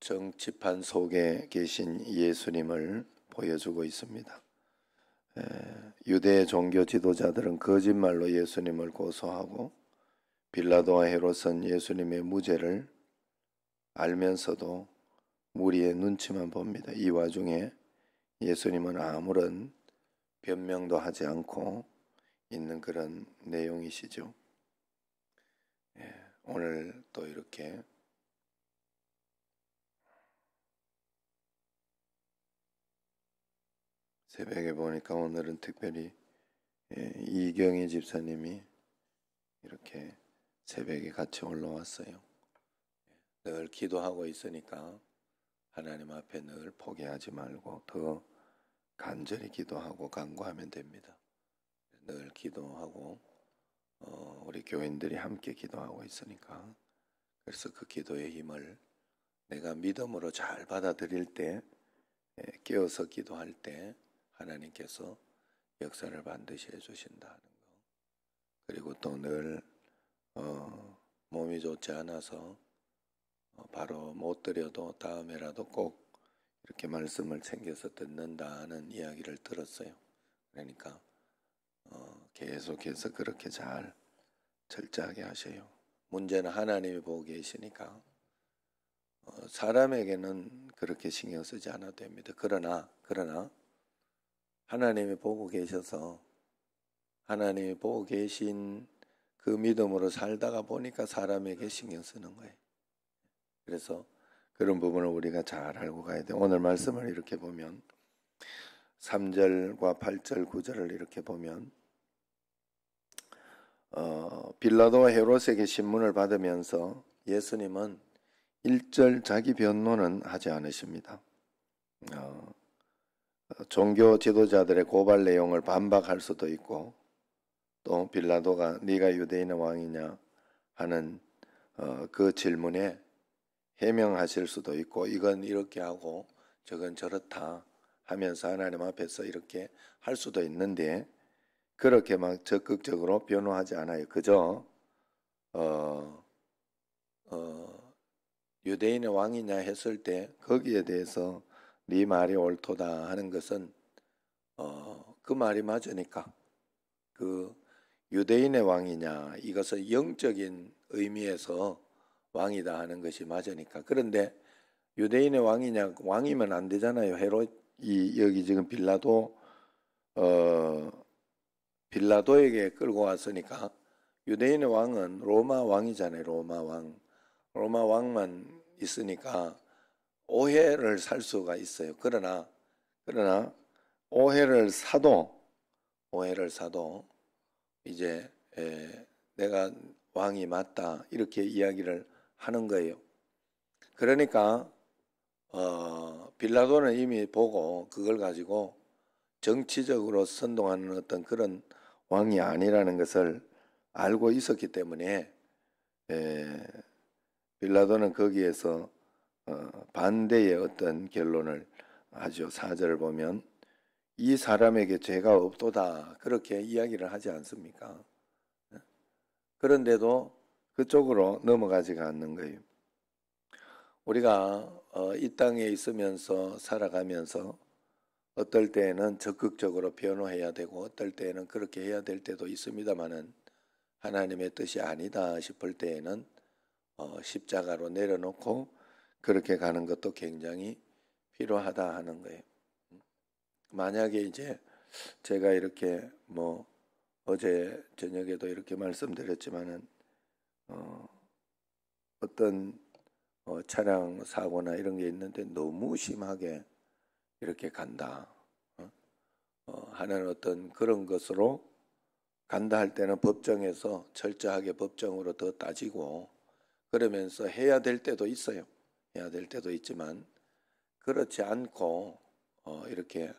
정치판 속에 계신 예수님을 보여주고 있습니다. 유대 종교 지도자들은 거짓말로 예수님을 고소하고 빌라도와 헤롯은 예수님의 무죄를 알면서도 무리의 눈치만 봅니다. 이 와중에 예수님은 아무런 변명도 하지 않고 있는 그런 내용이시죠. 오늘 또 이렇게 새벽에 보니까 오늘은 특별히 이경희 집사님이 이렇게 새벽에 같이 올라왔어요. 늘 기도하고 있으니까 하나님 앞에 늘 포기하지 말고 더 간절히 기도하고 간구하면 됩니다. 늘 기도하고 우리 교인들이 함께 기도하고 있으니까, 그래서 그 기도의 힘을 내가 믿음으로 잘 받아들일 때, 깨어서 기도할 때 하나님께서 역사를 반드시 해주신다는 거. 그리고 또 늘 몸이 좋지 않아서 바로 못 드려도 다음에라도 꼭 이렇게 말씀을 챙겨서 듣는다는 이야기를 들었어요. 그러니까 계속해서 그렇게 잘 철저하게 하셔요. 문제는 하나님이 보고 계시니까 사람에게는 그렇게 신경 쓰지 않아도 됩니다. 그러나 하나님이 보고 계셔서 하나님이 보고 계신 그 믿음으로 살다가 보니까 사람에게 신경 쓰는 거예요. 그래서 그런 부분을 우리가 잘 알고 가야 돼요. 오늘 말씀을 이렇게 보면 3절과 8절, 9절을 이렇게 보면 빌라도와 헤롯에게 신문을 받으면서 예수님은 1절 자기 변론은 하지 않으십니다. 종교 지도자들의 고발 내용을 반박할 수도 있고, 또 빌라도가 네가 유대인의 왕이냐 하는 그 질문에 해명하실 수도 있고, 이건 이렇게 하고 저건 저렇다 하면서 하나님 앞에서 이렇게 할 수도 있는데, 그렇게 막 적극적으로 변호하지 않아요. 그저 유대인의 왕이냐 했을 때 거기에 대해서 네 말이 옳도다 하는 것은 그 말이 맞으니까, 그 유대인의 왕이냐 이것은 영적인 의미에서 왕이다 하는 것이 맞으니까. 그런데 유대인의 왕이냐, 왕이면 안 되잖아요. 헤롯이 여기 지금 빌라도에게 끌고 왔으니까, 유대인의 왕은 로마 왕이잖아요. 로마 왕만 있으니까 오해를 살 수가 있어요. 그러나 오해를 사도 이제 내가 왕이 맞다 이렇게 이야기를 하는 거예요. 그러니까 빌라도는 이미 보고 그걸 가지고 정치적으로 선동하는 어떤 그런 왕이 아니라는 것을 알고 있었기 때문에 빌라도는 거기에서 반대의 어떤 결론을 하죠. 4절을 보면 이 사람에게 죄가 없도다 그렇게 이야기를 하지 않습니까? 그런데도 그쪽으로 넘어가지가 않는 거예요. 우리가 이 땅에 있으면서 살아가면서 어떨 때에는 적극적으로 변호해야 되고 어떨 때에는 그렇게 해야 될 때도 있습니다마는, 하나님의 뜻이 아니다 싶을 때에는 십자가로 내려놓고 그렇게 가는 것도 굉장히 필요하다 하는 거예요. 만약에 이제 제가 이렇게 어제 저녁에도 이렇게 말씀드렸지만은 어떤 차량 사고나 이런 게 있는데 너무 심하게 이렇게 간다 하는 어떤 그런 것으로 간다 할 때는 법정에서 철저하게 법정으로 더 따지고 그러면서 해야 될 때도 있어요. 해야 될 때도 있지만 그렇지 않고 이렇게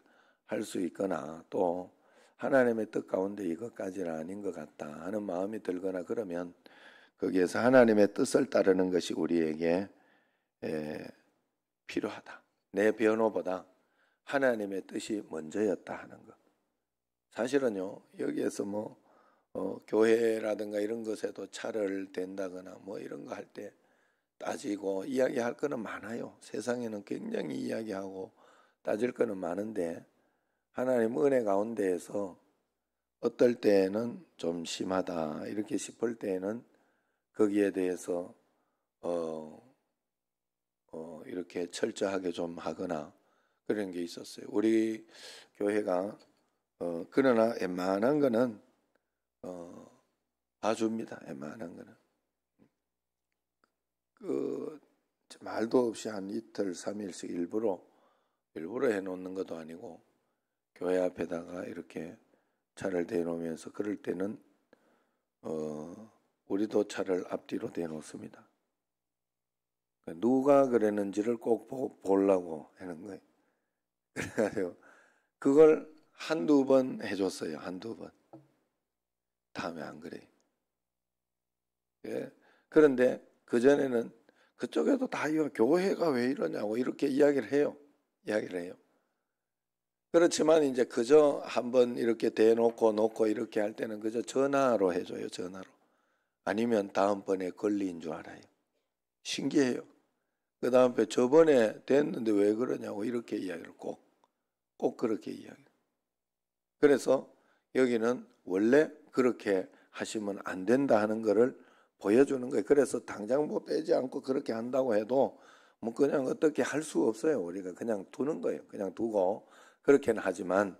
할 수 있거나, 또 하나님의 뜻 가운데 이것까지는 아닌 것 같다 하는 마음이 들거나 그러면 거기에서 하나님의 뜻을 따르는 것이 우리에게 필요하다. 내 변호보다 하나님의 뜻이 먼저였다 하는 것. 사실은요, 여기에서 교회라든가 이런 것에도 차를 댄다거나 이런 거 할 때 따지고 이야기할 거는 많아요. 세상에는 굉장히 이야기하고 따질 거는 많은데 하나님 은혜 가운데에서 어떨 때에는 좀 심하다 이렇게 싶을 때에는 거기에 대해서 이렇게 철저하게 좀 하거나 그런 게 있었어요. 우리 교회가 그러나 웬만한 거는 봐줍니다. 웬만한 거는 그 말도 없이 한 이틀, 3일씩 일부러 해놓는 것도 아니고 교회 앞에다가 이렇게 차를 대놓으면서 그럴 때는 우리도 차를 앞뒤로 대놓습니다. 누가 그랬는지를 꼭 보려고 하는 거예요. 그래가지고 그걸 한두 번 해줬어요. 한두 번. 다음에 안 그래요. 예. 그런데 그전에는 그쪽에도 다 교회가 왜 이러냐고 이렇게 이야기를 해요. 그렇지만 이제 그저 한번 이렇게 대놓고 이렇게 할 때는 그저 전화로 해줘요. 전화로. 아니면 다음번에 걸린 줄 알아요. 신기해요. 그 다음에 저번에 됐는데 왜 그러냐고 이렇게 이야기를 꼭 그렇게 이야기해요. 그래서 여기는 원래 그렇게 하시면 안 된다 하는 거를 보여주는 거예요. 그래서 당장 뭐 빼지 않고 그렇게 한다고 해도 뭐 그냥 어떻게 할 수 없어요. 우리가 그냥 두는 거예요. 그냥 두고 그렇게는 하지만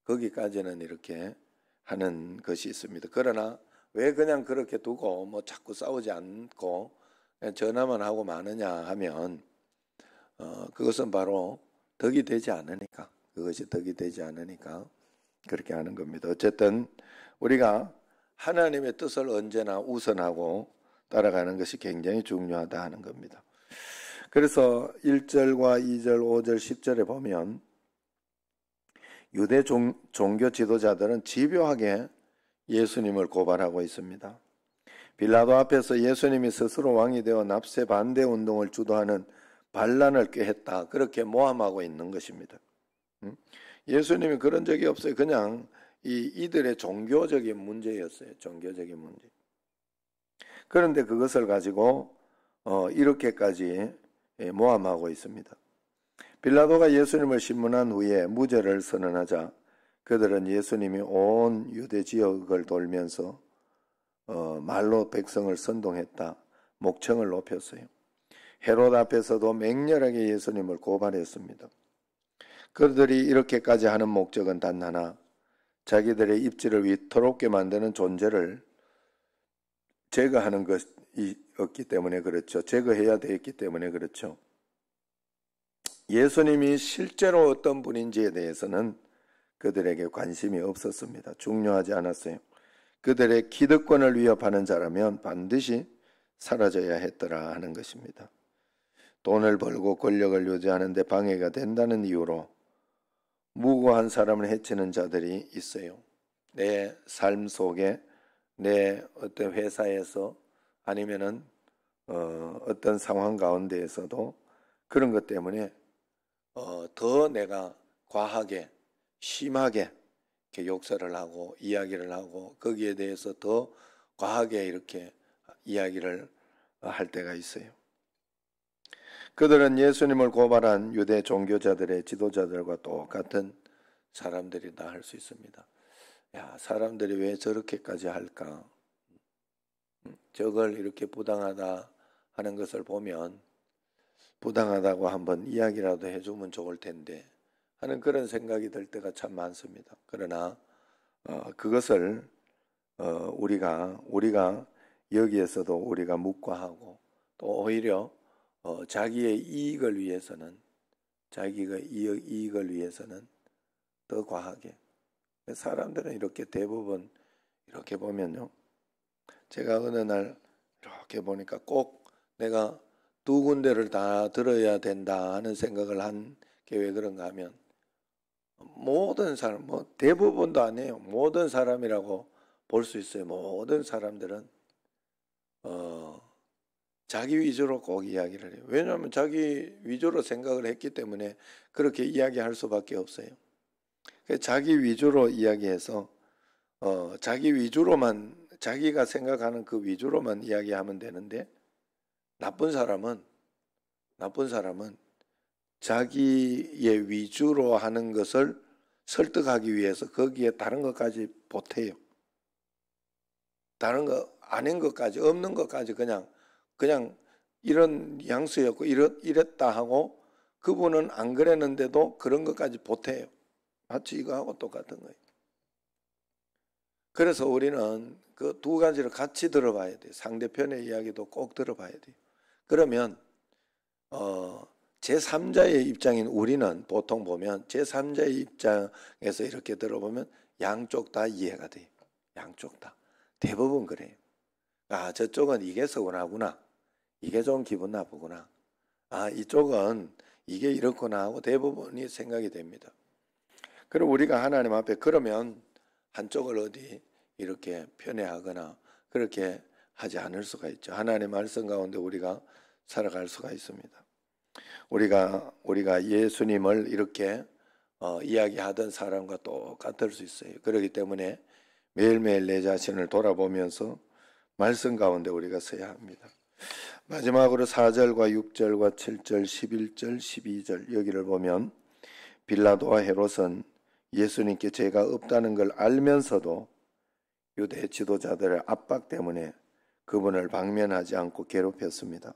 거기까지는 이렇게 하는 것이 있습니다. 그러나 왜 그냥 그렇게 두고 뭐 자꾸 싸우지 않고 그냥 전화만 하고 마느냐 하면 그것은 바로 덕이 되지 않으니까 그것이 덕이 되지 않으니까 그렇게 하는 겁니다. 어쨌든 우리가 하나님의 뜻을 언제나 우선하고 따라가는 것이 굉장히 중요하다 하는 겁니다. 그래서 1절과 2절, 5절, 10절에 보면 유대 종교 지도자들은 집요하게 예수님을 고발하고 있습니다. 빌라도 앞에서 예수님이 스스로 왕이 되어 납세 반대 운동을 주도하는 반란을 꾀했다. 그렇게 모함하고 있는 것입니다. 예수님이 그런 적이 없어요. 그냥 이들의 종교적인 문제였어요. 종교적인 문제. 그런데 그것을 가지고 이렇게까지 모함하고 있습니다. 빌라도가 예수님을 신문한 후에 무죄를 선언하자 그들은 예수님이 온 유대 지역을 돌면서 말로 백성을 선동했다. 목청을 높였어요. 헤롯 앞에서도 맹렬하게 예수님을 고발했습니다. 그들이 이렇게까지 하는 목적은 단 하나, 자기들의 입지를 위태롭게 만드는 존재를 제거하는 것이었기 때문에 그렇죠. 제거해야 되었기 때문에 그렇죠. 예수님이 실제로 어떤 분인지에 대해서는 그들에게 관심이 없었습니다. 중요하지 않았어요. 그들의 기득권을 위협하는 자라면 반드시 사라져야 했더라 하는 것입니다. 돈을 벌고 권력을 유지하는 데 방해가 된다는 이유로 무고한 사람을 해치는 자들이 있어요. 내 삶 속에 내 어떤 회사에서 아니면은 어떤 상황 가운데에서도 그런 것 때문에 더 내가 과하게 심하게 이렇게 욕설을 하고 이야기를 하고 거기에 대해서 더 과하게 이렇게 이야기를 할 때가 있어요. 그들은 예수님을 고발한 유대 종교자들의 지도자들과 똑같은 사람들이다 할 수 있습니다. 야, 사람들이 왜 저렇게까지 할까? 저걸 이렇게 부당하다 하는 것을 보면 부당하다고 한번 이야기라도 해주면 좋을 텐데 하는 그런 생각이 들 때가 참 많습니다. 그러나 그것을 우리가 여기에서도 우리가 묵과하고 또 오히려 자기의 이익을 위해서는 더 과하게 사람들은 이렇게 대부분 이렇게 보면요. 제가 어느 날 이렇게 보니까 꼭 내가 두 군데를 다 들어야 된다 하는 생각을 한 게 왜 그런가 하면 모든 사람, 뭐 대부분도 아니에요. 모든 사람이라고 볼 수 있어요. 모든 사람들은 자기 위주로 꼭 이야기를 해요. 왜냐하면 자기 위주로 생각을 했기 때문에 그렇게 이야기할 수밖에 없어요. 자기 위주로 이야기해서 자기 위주로만 자기가 생각하는 그 위주로만 이야기하면 되는데 나쁜 사람은 자기의 위주로 하는 것을 설득하기 위해서 거기에 다른 것까지 보태요. 다른 거 아닌 것까지, 없는 것까지 그냥 이런 양수였고 이랬다 하고, 그분은 안 그랬는데도 그런 것까지 보태요. 마치 이거하고 똑같은 거예요. 그래서 우리는 그 두 가지를 같이 들어봐야 돼요. 상대편의 이야기도 꼭 들어봐야 돼요. 그러면 제3자의 입장인 우리는 보통 보면 제3자의 입장에서 이렇게 들어보면 양쪽 다 이해가 돼요. 양쪽 다. 대부분 그래요. 아, 저쪽은 이게 서운하구나. 이게 좀 기분 나쁘구나. 아, 이쪽은 이게 이렇구나 하고 대부분이 생각이 됩니다. 그럼 우리가 하나님 앞에 그러면 한쪽을 어디 이렇게 편애하거나 그렇게 하지 않을 수가 있죠. 하나님의 말씀 가운데 우리가 살아갈 수가 있습니다. 우리가 예수님을 이렇게 이야기하던 사람과 똑같을 수 있어요. 그렇기 때문에 매일매일 내 자신을 돌아보면서 말씀 가운데 우리가 서야 합니다. 마지막으로 4절과 6절과 7절, 11절, 12절 여기를 보면 빌라도와 헤롯은 예수님께 죄가 없다는 걸 알면서도 유대 지도자들의 압박 때문에 그분을 방면하지 않고 괴롭혔습니다.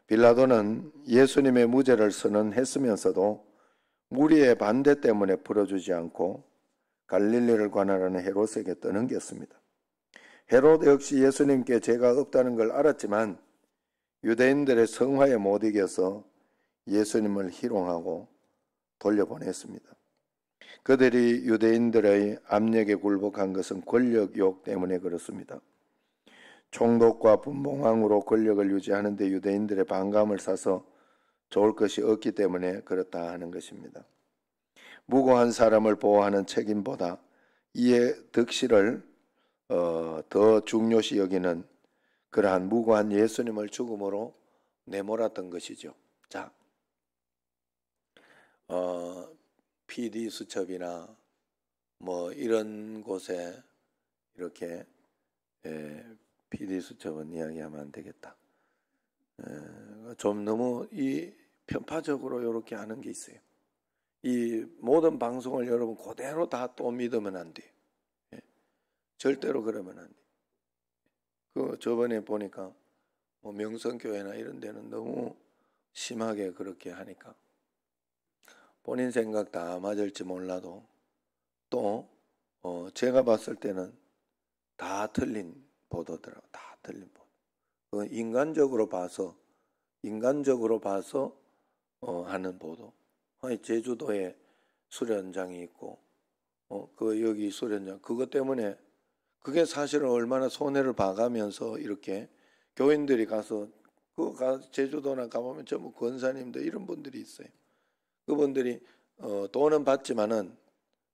빌라도는 예수님의 무죄를 선언했으면서도 무리의 반대 때문에 풀어주지 않고 갈릴리를 관할하는 헤롯에게 떠넘겼습니다. 헤롯 역시 예수님께 죄가 없다는 걸 알았지만 유대인들의 성화에 못 이겨서 예수님을 희롱하고 돌려보냈습니다. 그들이 유대인들의 압력에 굴복한 것은 권력욕 때문에 그렇습니다. 총독과 분봉왕으로 권력을 유지하는 데 유대인들의 반감을 사서 좋을 것이 없기 때문에 그렇다 하는 것입니다. 무고한 사람을 보호하는 책임보다 이의 득실을 더 중요시 여기는 그러한 무고한 예수님을 죽음으로 내몰았던 것이죠. 자, PD 수첩이나 뭐 이런 곳에 이렇게 PD 수첩은 이야기하면 안 되겠다. 좀 너무 이 편파적으로 이렇게 하는 게 있어요. 이 모든 방송을 여러분 그대로 다 또 믿으면 안 돼요. 절대로 그러면 안 돼요. 그 저번에 보니까 뭐 명성교회나 이런 데는 너무 심하게 그렇게 하니까 본인 생각 다 맞을지 몰라도 또 제가 봤을 때는 다 틀린 보도더라고. 다 틀린 보도. 인간적으로 봐서 하는 보도. 제주도에 수련장이 있고 그 여기 수련장 그것 때문에 그게 사실은 얼마나 손해를 봐가면서 이렇게 교인들이 가서 제주도나 가보면 전부 권사님들 이런 분들이 있어요. 그분들이 돈은 받지만은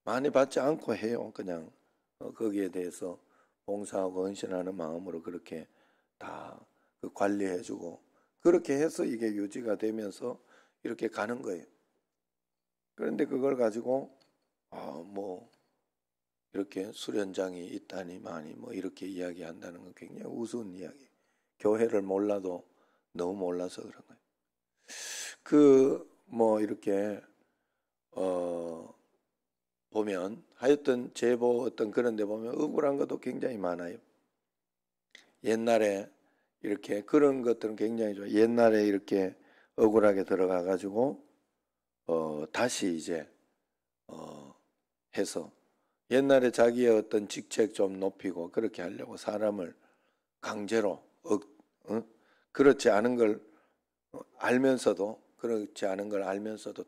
많이 받지 않고 해요. 그냥 거기에 대해서 봉사하고 헌신하는 마음으로 그렇게 다 관리해주고 그렇게 해서 이게 유지가 되면서 이렇게 가는 거예요. 그런데 그걸 가지고 뭐 이렇게 수련장이 있다니 많이 뭐 이렇게 이야기한다는 건 굉장히 우스운 이야기. 교회를 몰라도 너무 몰라서 그런 거예요. 뭐 이렇게 보면 하여튼 제보 어떤 그런 데 보면 억울한 것도 굉장히 많아요. 옛날에 이렇게 그런 것들은 굉장히 좋아요. 옛날에 이렇게 억울하게 들어가 가지고 다시 이제 해서 옛날에 자기의 어떤 직책 좀 높이고 그렇게 하려고 사람을 강제로 그렇지 않은 걸 알면서도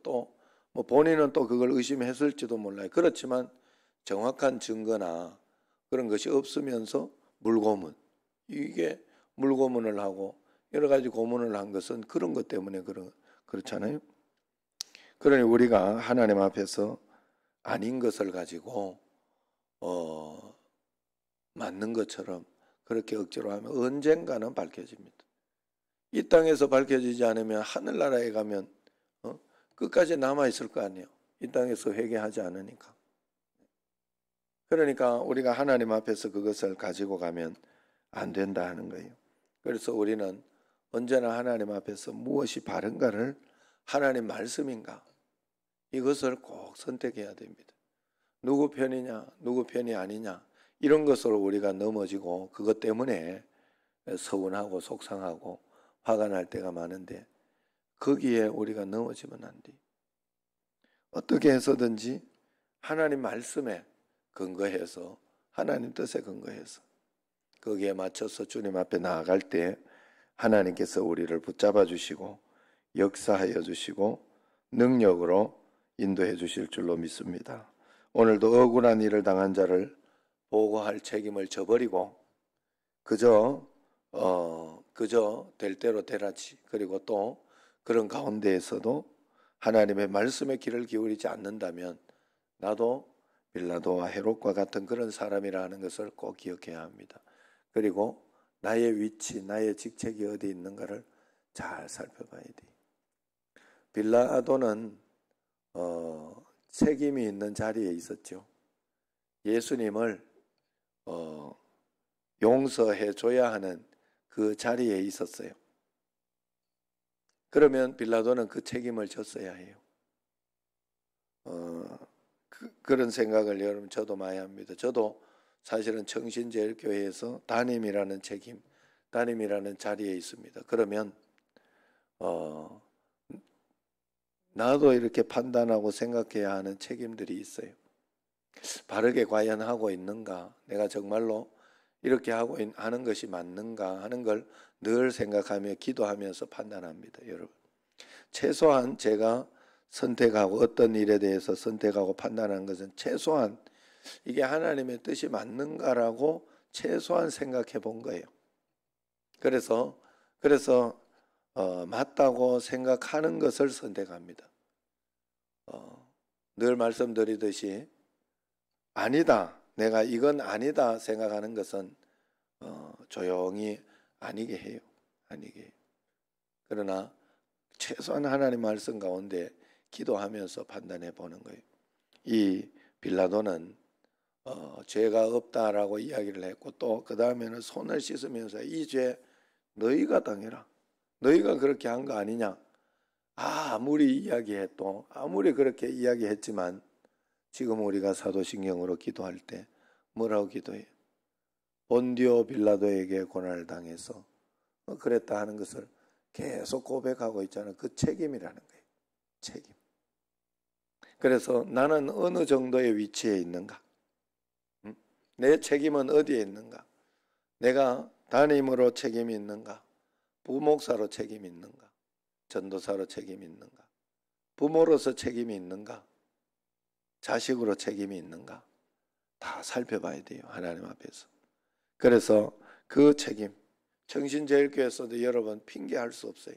또 뭐 본인은 또 그걸 의심했을지도 몰라요. 그렇지만 정확한 증거나 그런 것이 없으면서 이게 물고문을 하고 여러 가지 고문을 한 것은 그런 것 때문에 그렇잖아요. 그러니 우리가 하나님 앞에서 아닌 것을 가지고 맞는 것처럼 그렇게 억지로 하면 언젠가는 밝혀집니다. 이 땅에서 밝혀지지 않으면 하늘나라에 가면 끝까지 남아있을 거 아니에요. 이 땅에서 회개하지 않으니까. 그러니까 우리가 하나님 앞에서 그것을 가지고 가면 안 된다 하는 거예요. 그래서 우리는 언제나 하나님 앞에서 무엇이 바른가를, 하나님 말씀인가, 이것을 꼭 선택해야 됩니다. 누구 편이냐, 누구 편이 아니냐, 이런 것으로 우리가 넘어지고 그것 때문에 서운하고 속상하고 화가 날 때가 많은데, 거기에 우리가 넘어지면 안 돼. 어떻게 해서든지 하나님 말씀에 근거해서, 하나님 뜻에 근거해서 거기에 맞춰서 주님 앞에 나아갈 때 하나님께서 우리를 붙잡아 주시고 역사하여 주시고 능력으로 인도해 주실 줄로 믿습니다. 오늘도 억울한 일을 당한 자를 보고할 책임을 저버리고 그저 될 대로 되라지, 그리고 또 그런 가운데에서도 하나님의 말씀의 귀를 기울이지 않는다면 나도 빌라도와 헤롯과 같은 그런 사람이라는 것을 꼭 기억해야 합니다. 그리고 나의 위치, 나의 직책이 어디 있는가를 잘 살펴봐야 돼. 빌라도는 책임이 있는 자리에 있었죠. 예수님을 용서해 줘야 하는 그 자리에 있었어요. 그러면 빌라도는 그 책임을 졌어야 해요. 그런 생각을 여러분 저도 많이 합니다. 저도 사실은 청신제일교회에서 담임이라는 책임, 담임이라는 자리에 있습니다. 그러면 나도 이렇게 판단하고 생각해야 하는 책임들이 있어요. 바르게 과연 하고 있는가, 내가 정말로 이렇게 하는 것이 맞는가 하는 걸 늘 생각하며 기도하면서 판단합니다. 여러분, 최소한 제가 선택하고 어떤 일에 대해서 선택하고 판단하는 것은 최소한 이게 하나님의 뜻이 맞는가라고 최소한 생각해 본 거예요. 그래서 맞다고 생각하는 것을 선택합니다. 늘 말씀드리듯이 아니다, 내가 이건 아니다 생각하는 것은 조용히 아니게 해요. 아니게 해요. 그러나 최소한 하나님 말씀 가운데 기도하면서 판단해 보는 거예요. 이 빌라도는 죄가 없다라고 이야기를 했고, 또 그 다음에는 손을 씻으면서 이 죄 너희가 당해라, 너희가 그렇게 한 거 아니냐, 아무리 이야기해도, 아무리 그렇게 이야기했지만 지금 우리가 사도신경으로 기도할 때 뭐라고 기도해요? 본디오 빌라도에게 고난을 당해서 그랬다 하는 것을 계속 고백하고 있잖아요. 그 책임이라는 거예요. 책임. 그래서 나는 어느 정도의 위치에 있는가? 내 책임은 어디에 있는가? 내가 담임으로 책임이 있는가? 부목사로 책임이 있는가? 전도사로 책임이 있는가? 부모로서 책임이 있는가? 자식으로 책임이 있는가? 다 살펴봐야 돼요. 하나님 앞에서. 그래서 그 책임, 청신제일교회에서도 여러분 핑계할 수 없어요.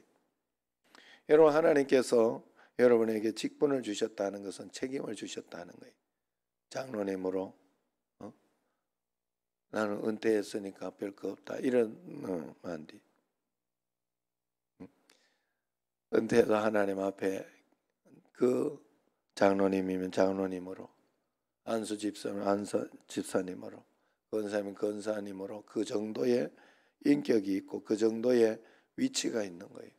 여러분, 하나님께서 여러분에게 직분을 주셨다는 것은 책임을 주셨다는 거예요. 장로님으로 나는 은퇴했으니까 별 거 없다, 이런 안 돼. 은퇴도 하나님 앞에 그 장로님이면 장로님으로, 안수 집사면 안수 집사님으로, 권사님 권사님으로 그 정도의 인격이 있고 그 정도의 위치가 있는 거예요.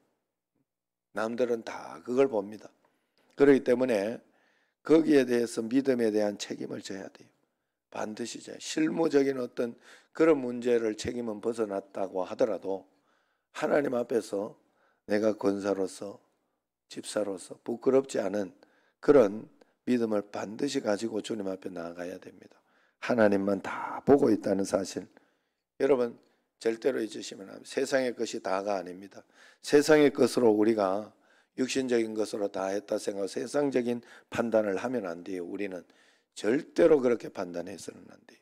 남들은 다 그걸 봅니다. 그렇기 때문에 거기에 대해서 믿음에 대한 책임을 져야 돼요. 반드시 져야. 실무적인 어떤 그런 문제를 책임은 벗어났다고 하더라도 하나님 앞에서 내가 권사로서 집사로서 부끄럽지 않은 그런 믿음을 반드시 가지고 주님 앞에 나아가야 됩니다. 하나님만 다 보고 있다는 사실, 여러분 절대로 잊으시면 안 됩니다. 세상의 것이 다가 아닙니다. 세상의 것으로 우리가 육신적인 것으로 다 했다 생각하고 세상적인 판단을 하면 안 돼요. 우리는 절대로 그렇게 판단해서는 안 돼요.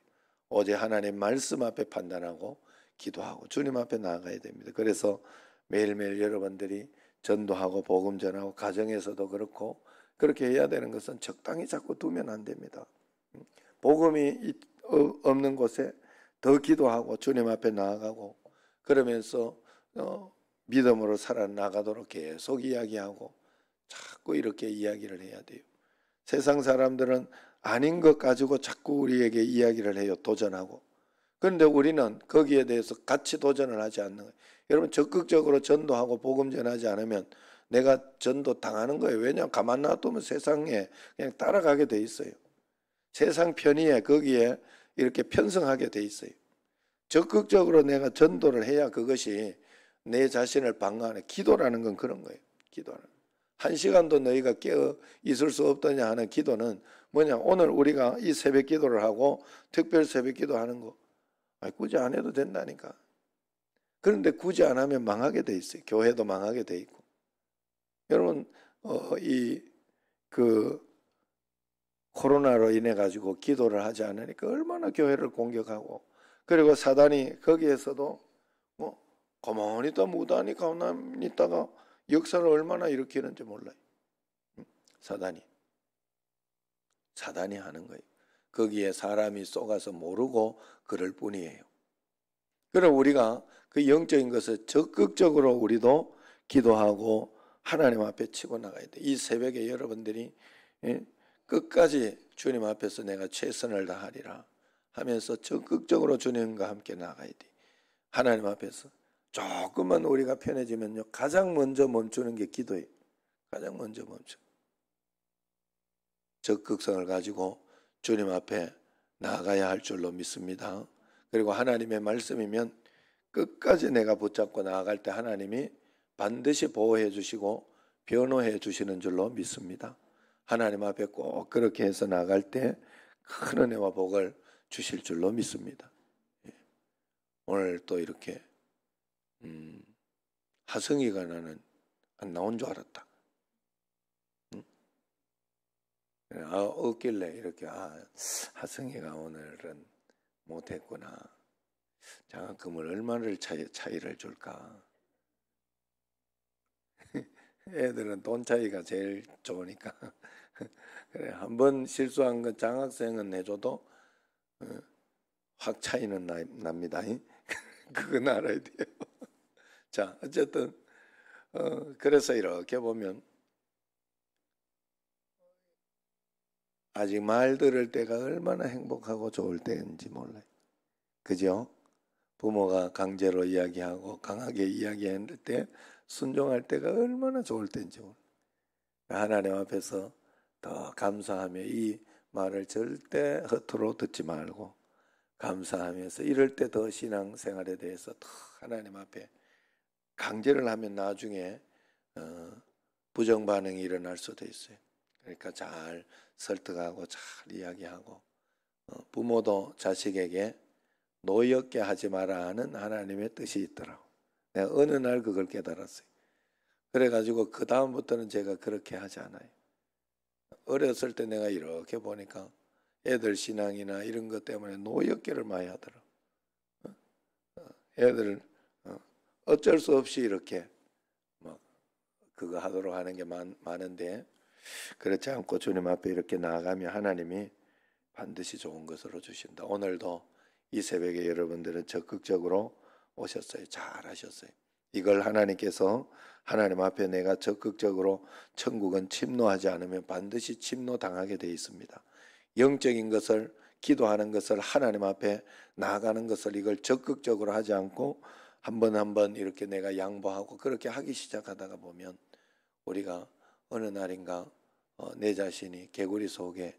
오직 하나님 말씀 앞에 판단하고 기도하고 주님 앞에 나아가야 됩니다. 그래서 매일매일 여러분들이 전도하고 복음 전하고 가정에서도 그렇고 그렇게 해야 되는 것은 적당히 자꾸 두면 안 됩니다. 복음이 없는 곳에 더 기도하고 주님 앞에 나아가고 그러면서 믿음으로 살아나가도록 계속 이야기하고 자꾸 이렇게 이야기를 해야 돼요. 세상 사람들은 아닌 것 가지고 자꾸 우리에게 이야기를 해요. 도전하고. 그런데 우리는 거기에 대해서 같이 도전을 하지 않는 거예요. 여러분 적극적으로 전도하고 복음 전하지 않으면 내가 전도 당하는 거예요. 왜냐하면 가만 놔두면 세상에 그냥 따라가게 돼 있어요. 세상 편의에 거기에 이렇게 편성하게 돼 있어요. 적극적으로 내가 전도를 해야 그것이 내 자신을 방어하는, 기도라는 건 그런 거예요. 기도는 한 시간도 너희가 깨어 있을 수 없더냐 하는 기도는 뭐냐, 오늘 우리가 이 새벽 기도를 하고 특별 새벽 기도하는 거 굳이 안 해도 된다니까. 그런데 굳이 안 하면 망하게 돼 있어요. 교회도 망하게 돼 있고. 여러분 코로나로 인해 가지고 기도를 하지 않으니까 얼마나 교회를 공격하고, 그리고 사단이 거기에서도 가만히 있다 무단히 가만히 있다가 역사를 얼마나 일으키는지 몰라요. 사단이 하는 거예요. 거기에 사람이 속아서 모르고 그럴 뿐이에요. 그럼 우리가 그 영적인 것을 적극적으로 우리도 기도하고 하나님 앞에 치고 나가야 돼. 이 새벽에 여러분들이 끝까지 주님 앞에서 내가 최선을 다하리라 하면서 적극적으로 주님과 함께 나가야 돼. 하나님 앞에서 조금만 우리가 편해지면요, 가장 먼저 멈추는 게 기도예요. 가장 먼저 멈춰. 적극성을 가지고 주님 앞에 나아가야 할 줄로 믿습니다. 그리고 하나님의 말씀이면 끝까지 내가 붙잡고 나아갈 때 하나님이 반드시 보호해 주시고 변호해 주시는 줄로 믿습니다. 하나님 앞에 꼭 그렇게 해서 나아갈 때 큰 은혜와 복을 주실 줄로 믿습니다. 오늘 또 이렇게 하성이가 나는 안 나온 줄 알았다. 없길래 이렇게 하성이가 오늘은 못했구나. 장학금을 얼마를 차이를 줄까? 애들은 돈 차이가 제일 좋으니까. 그래, 한번 실수한 건 장학생은 해줘도 확 차이는 납니다. 그건 알아야 돼요. 자, 어쨌든 그래서 이렇게 보면 아직 말 들을 때가 얼마나 행복하고 좋을 때인지 몰라요. 그죠? 부모가 강제로 이야기하고 강하게 이야기할 때 순종할 때가 얼마나 좋을 때인지 몰라요. 하나님 앞에서 더 감사하며 이 말을 절대 허투루 듣지 말고 감사하면서 이럴 때 더 신앙생활에 대해서 더 하나님 앞에 강제를 하면 나중에 부정 반응이 일어날 수도 있어요. 그러니까 잘 설득하고 잘 이야기하고 부모도 자식에게 노엽게 하지 마라 하는 하나님의 뜻이 있더라고. 내가 어느 날 그걸 깨달았어요. 그래가지고 그 다음부터는 제가 그렇게 하지 않아요. 어렸을 때 내가 이렇게 보니까 애들 신앙이나 이런 것 때문에 노엽게를 많이 하더라고. 애들 어쩔 수 없이 이렇게 막 그거 하도록 하는 게 많은데, 그렇지 않고 주님 앞에 이렇게 나아가면 하나님이 반드시 좋은 것으로 주신다. 오늘도 이 새벽에 여러분들은 적극적으로 오셨어요. 잘하셨어요. 이걸 하나님께서 하나님 앞에 내가 적극적으로 천국은 침노하지 않으면 반드시 침노당하게 되어 있습니다. 영적인 것을, 기도하는 것을, 하나님 앞에 나아가는 것을 이걸 적극적으로 하지 않고 한 번 한 번 이렇게 내가 양보하고 그렇게 하기 시작하다가 보면 우리가 어느 날인가 내 자신이 개구리 속에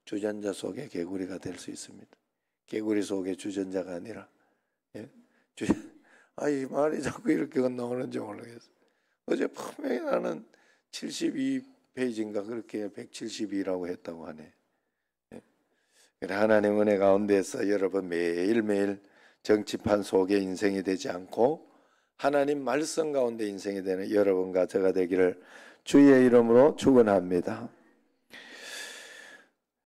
주전자 속에 개구리가 될 수 있습니다. 개구리 속에 주전자가 아니라 이 말이 자꾸 이렇게 나오는지 모르겠어. 어제 분명히 나는 72페이지인가 그렇게 172라고 했다고 하네. 하나님 은혜 가운데서 여러분 매일매일 정치판 속의 인생이 되지 않고 하나님 말씀 가운데 인생이 되는 여러분과 제가 되기를 주의 이름으로 축원합니다.